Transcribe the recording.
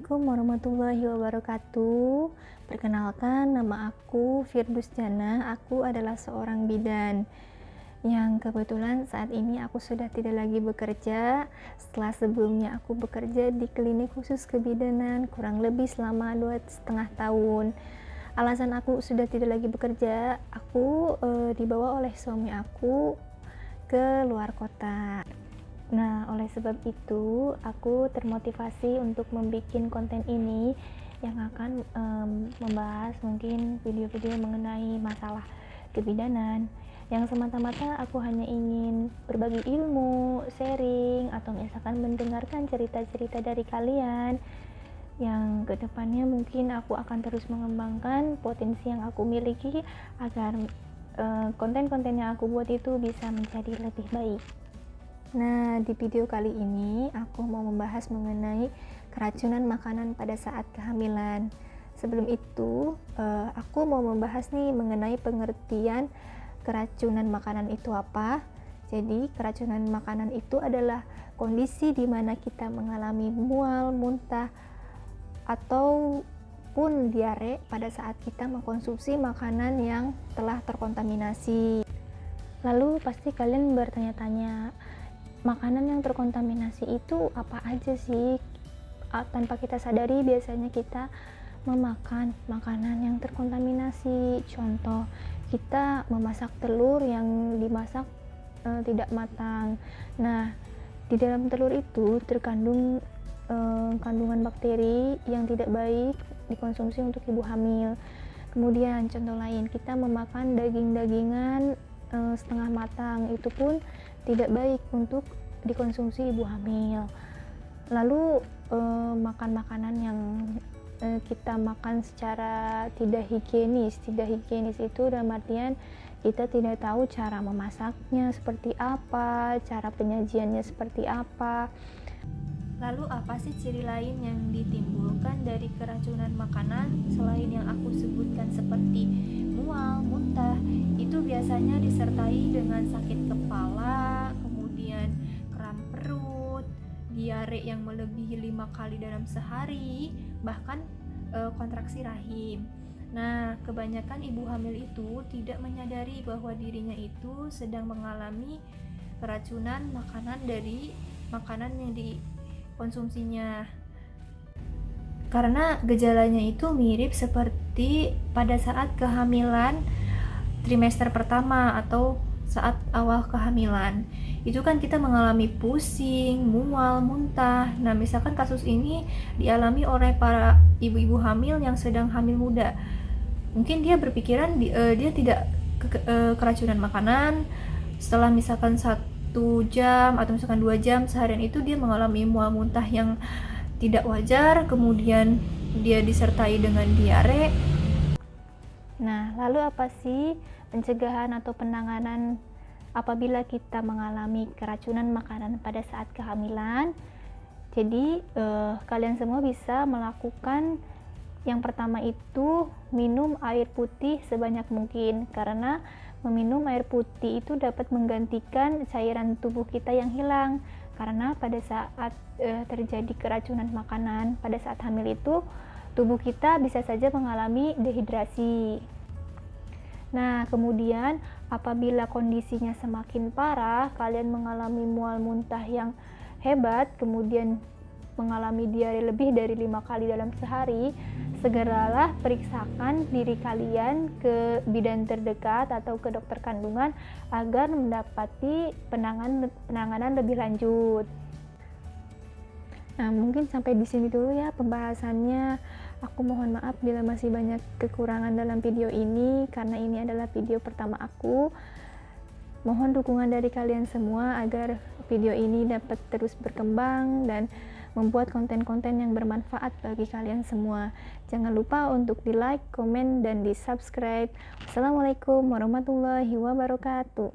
Assalamualaikum warahmatullahi wabarakatuh. Perkenalkan, nama aku Firdus Jana. Aku adalah seorang bidan yang kebetulan saat ini aku sudah tidak lagi bekerja. Setelah sebelumnya aku bekerja di klinik khusus kebidanan kurang lebih selama 2,5 tahun. Alasan aku sudah tidak lagi bekerja, aku dibawa oleh suami aku ke luar kota. Nah, oleh sebab itu, aku termotivasi untuk membuat konten ini yang akan membahas mungkin video-video mengenai masalah kebidanan yang semata-mata aku hanya ingin berbagi ilmu, sharing, atau misalkan mendengarkan cerita-cerita dari kalian yang kedepannya mungkin aku akan terus mengembangkan potensi yang aku miliki agar konten-konten yang aku buat itu bisa menjadi lebih baik. Nah, di video kali ini aku mau membahas mengenai keracunan makanan pada saat kehamilan. Sebelum itu, aku mau membahas nih mengenai pengertian keracunan makanan itu apa. Jadi, keracunan makanan itu adalah kondisi di mana kita mengalami mual, muntah, ataupun diare pada saat kita mengkonsumsi makanan yang telah terkontaminasi. Lalu pasti kalian bertanya-tanya, makanan yang terkontaminasi itu apa aja sih? Tanpa kita sadari biasanya kita memakan makanan yang terkontaminasi. Contoh, kita memasak telur yang dimasak tidak matang. Nah, di dalam telur itu terkandung kandungan bakteri yang tidak baik dikonsumsi untuk ibu hamil. Kemudian contoh lain, kita memakan daging-dagingan setengah matang, itu pun tidak baik untuk dikonsumsi ibu hamil. Lalu makan makanan yang kita makan secara tidak higienis itu dalam artian kita tidak tahu cara memasaknya seperti apa, cara penyajiannya seperti apa. Lalu apa sih ciri lain yang ditimbulkan dari keracunan makanan selain yang aku sebutkan seperti mual, muntah? Itu biasanya disertai dengan sakit kepala, kemudian kram perut, diare yang melebihi 5 kali dalam sehari, bahkan kontraksi rahim. Nah, kebanyakan ibu hamil itu tidak menyadari bahwa dirinya itu sedang mengalami keracunan makanan dari makanan yang dikonsumsinya. Karena gejalanya itu mirip seperti pada saat kehamilan trimester pertama atau saat awal kehamilan. Itu kan kita mengalami pusing, mual, muntah. Nah, misalkan kasus ini dialami oleh para ibu-ibu hamil yang sedang hamil muda. Mungkin dia berpikiran dia tidak keracunan makanan. Setelah misalkan 1 jam atau misalkan 2 jam seharian itu dia mengalami mual muntah yang tidak wajar, kemudian dia disertai dengan diare. Nah, lalu apa sih pencegahan atau penanganan apabila kita mengalami keracunan makanan pada saat kehamilan? Jadi kalian semua bisa melakukan yang pertama itu minum air putih sebanyak mungkin, karena meminum air putih itu dapat menggantikan cairan tubuh kita yang hilang. Karena pada saat terjadi keracunan makanan pada saat hamil itu, tubuh kita bisa saja mengalami dehidrasi. Nah, kemudian apabila kondisinya semakin parah, kalian mengalami mual muntah yang hebat, kemudian mengalami diare lebih dari 5 kali dalam sehari, segeralah periksakan diri kalian ke bidan terdekat atau ke dokter kandungan agar mendapati penanganan lebih lanjut. Nah, mungkin sampai di sini dulu ya pembahasannya. Aku mohon maaf bila masih banyak kekurangan dalam video ini, karena ini adalah video pertama aku. Mohon dukungan dari kalian semua agar video ini dapat terus berkembang dan membuat konten-konten yang bermanfaat bagi kalian semua. Jangan lupa untuk di like, komen, dan di subscribe. Wassalamualaikum warahmatullahi wabarakatuh.